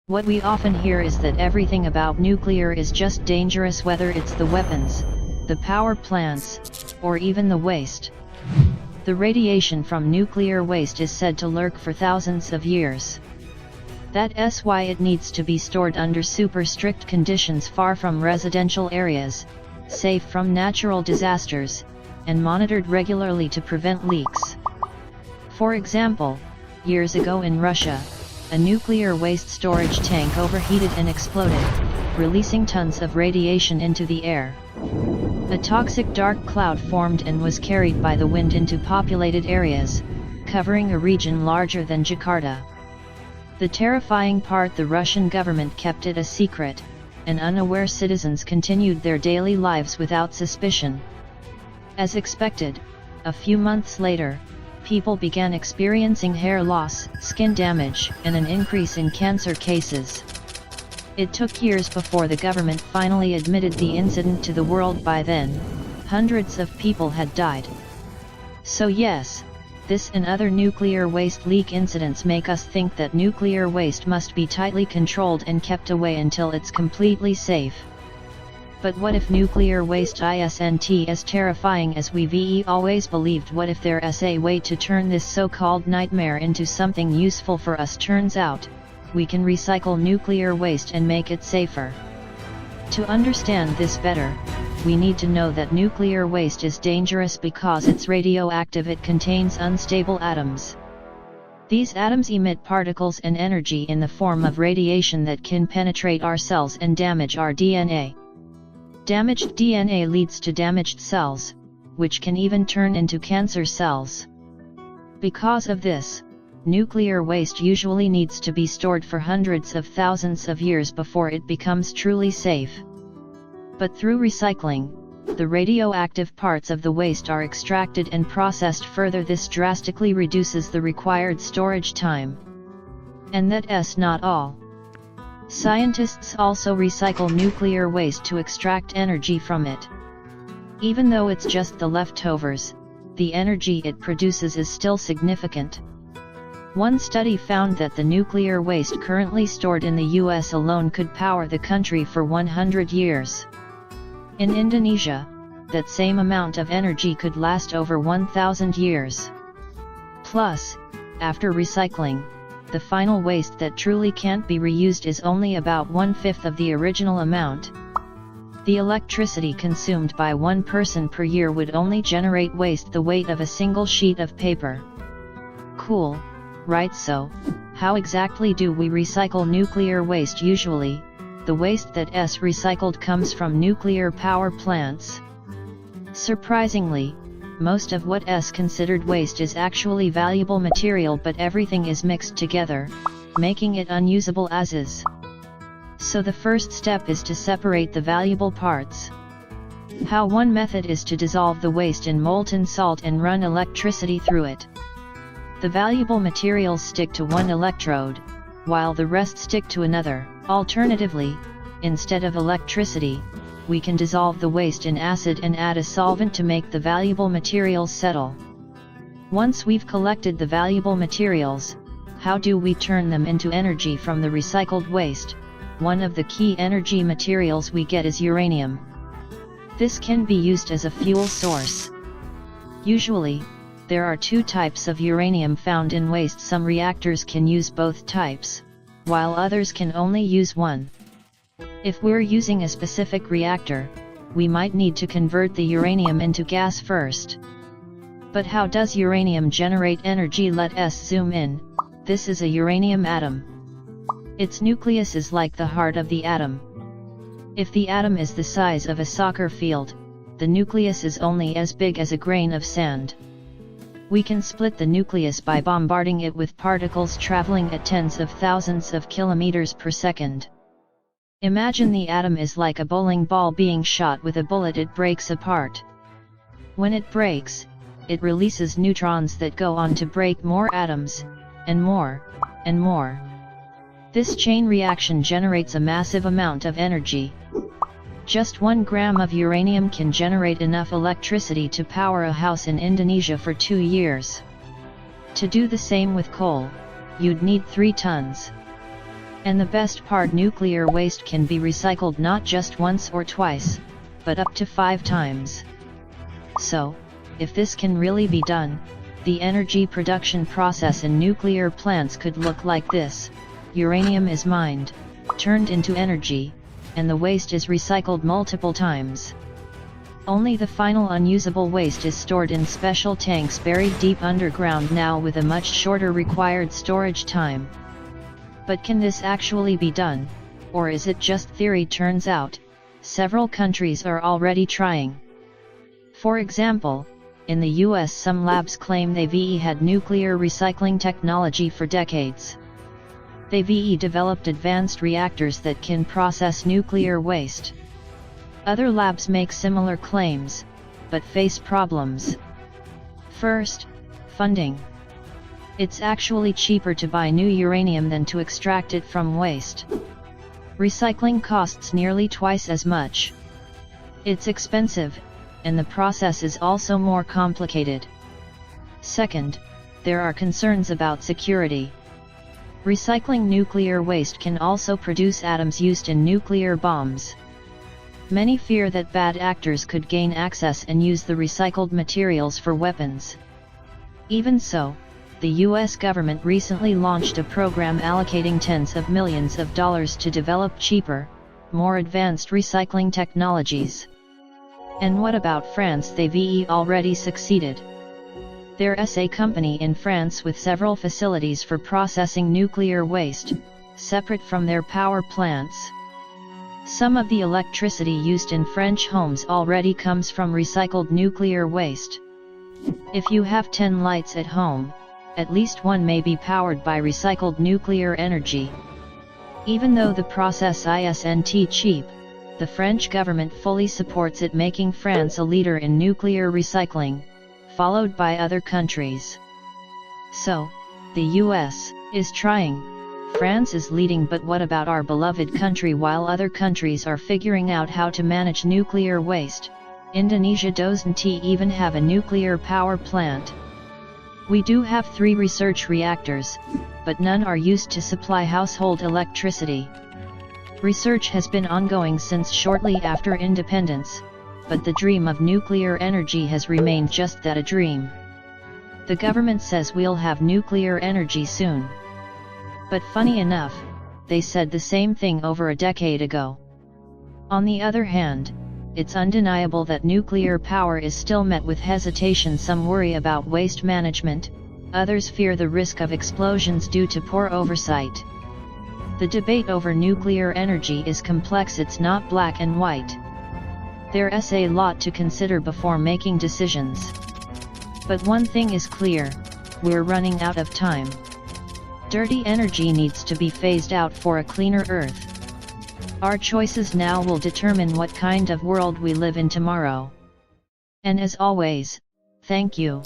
What we often hear is that everything about nuclear is just dangerous, whether it's the weapons, the power plants, or even the waste. The radiation from nuclear waste is said to lurk for thousands of years. That's why it needs to be stored under super strict conditions far from residential areas, safe from natural disasters, and monitored regularly to prevent leaks. For example, years ago in Russia, a nuclear waste storage tank overheated and exploded, releasing tons of radiation into the air. A toxic dark cloud formed and was carried by the wind into populated areas, covering a region larger than Jakarta. The terrifying part: the Russian government kept it a secret, and unaware citizens continued their daily lives without suspicion. As expected, a few months later, people began experiencing hair loss, skin damage, and an increase in cancer cases. It took years before the government finally admitted the incident to the world. By then, hundreds of people had died. So yes, this and other nuclear waste leak incidents make us think that nuclear waste must be tightly controlled and kept away until it's completely safe. But what if nuclear waste isn't as terrifying as we've always believed? What if there's a way to turn this so-called nightmare into something useful for us? Turns out, we can recycle nuclear waste and make it safer. To understand this better, we need to know that nuclear waste is dangerous because it's radioactive. It contains unstable atoms. These atoms emit particles and energy in the form of radiation that can penetrate our cells and damage our DNA. Damaged DNA leads to damaged cells, which can even turn into cancer cells. Because of this, nuclear waste usually needs to be stored for hundreds of thousands of years before it becomes truly safe. But through recycling, the radioactive parts of the waste are extracted and processed further. This drastically reduces the required storage time. And that's not all. Scientists also recycle nuclear waste to extract energy from it. Even though it's just the leftovers, the energy it produces is still significant. One study found that the nuclear waste currently stored in the US alone could power the country for 100 years. In Indonesia, that same amount of energy could last over 1,000 years. Plus, after recycling, the final waste that truly can't be reused is only about 1/5 of the original amount. The electricity consumed by one person per year would only generate waste the weight of a single sheet of paper. Cool, right? So, how exactly do we recycle nuclear waste? Usually, the waste that's recycled comes from nuclear power plants. Surprisingly, most of what's considered waste is actually valuable material, but everything is mixed together, making it unusable as is. So the first step is to separate the valuable parts. How? One method is to dissolve the waste in molten salt and run electricity through it. The valuable materials stick to one electrode, while the rest stick to another. Alternatively, instead of electricity, we can dissolve the waste in acid and add a solvent to make the valuable materials settle. Once we've collected the valuable materials, how do we turn them into energy from the recycled waste? One of the key energy materials we get is uranium. This can be used as a fuel source. Usually, there are two types of uranium found in waste. Some reactors can use both types, while others can only use one. If we're using a specific reactor, we might need to convert the uranium into gas first. But how does uranium generate energy? Let's zoom in. This is a uranium atom. Its nucleus is like the heart of the atom. If the atom is the size of a soccer field, the nucleus is only as big as a grain of sand. We can split the nucleus by bombarding it with particles traveling at tens of thousands of kilometers per second. Imagine the atom is like a bowling ball being shot with a bullet. It breaks apart. When it breaks, it releases neutrons that go on to break more atoms, and more, and more. This chain reaction generates a massive amount of energy. Just 1 gram of uranium can generate enough electricity to power a house in Indonesia for 2 years. To do the same with coal, you'd need 3 tons. And the best part, nuclear waste can be recycled not just once or twice, but up to 5 times. So, if this can really be done, the energy production process in nuclear plants could look like this: uranium is mined, turned into energy, and the waste is recycled multiple times. Only the final unusable waste is stored in special tanks buried deep underground now, with a much shorter required storage time. But can this actually be done, or is it just theory? Turns out, several countries are already trying. For example, in the US, some labs claim they've had nuclear recycling technology for decades. They've developed advanced reactors that can process nuclear waste. Other labs make similar claims, but face problems. First, funding. It's actually cheaper to buy new uranium than to extract it from waste. Recycling costs nearly twice as much. It's expensive, and the process is also more complicated. Second, there are concerns about security. Recycling nuclear waste can also produce atoms used in nuclear bombs. Many fear that bad actors could gain access and use the recycled materials for weapons. Even so, the US government recently launched a program allocating tens of millions of dollars to develop cheaper, more advanced recycling technologies. And what about France? They've already succeeded. There's a company in France with several facilities for processing nuclear waste, separate from their power plants. Some of the electricity used in French homes already comes from recycled nuclear waste. If you have 10 lights at home, at least one may be powered by recycled nuclear energy. Even though the process isn't cheap, the French government fully supports it, making France a leader in nuclear recycling, followed by other countries. So, the US is trying, France is leading, but what about our beloved country? While other countries are figuring out how to manage nuclear waste, Indonesia doesn't even have a nuclear power plant. We do have 3 research reactors, but none are used to supply household electricity. Research has been ongoing since shortly after independence, but the dream of nuclear energy has remained just that, a dream. The government says we'll have nuclear energy soon. But funny enough, they said the same thing over a decade ago. On the other hand, it's undeniable that nuclear power is still met with hesitation. Some worry about waste management, others fear the risk of explosions due to poor oversight. The debate over nuclear energy is complex, it's not black and white. There's a lot to consider before making decisions. But one thing is clear, we're running out of time. Dirty energy needs to be phased out for a cleaner Earth. Our choices now will determine what kind of world we live in tomorrow. And as always, thank you.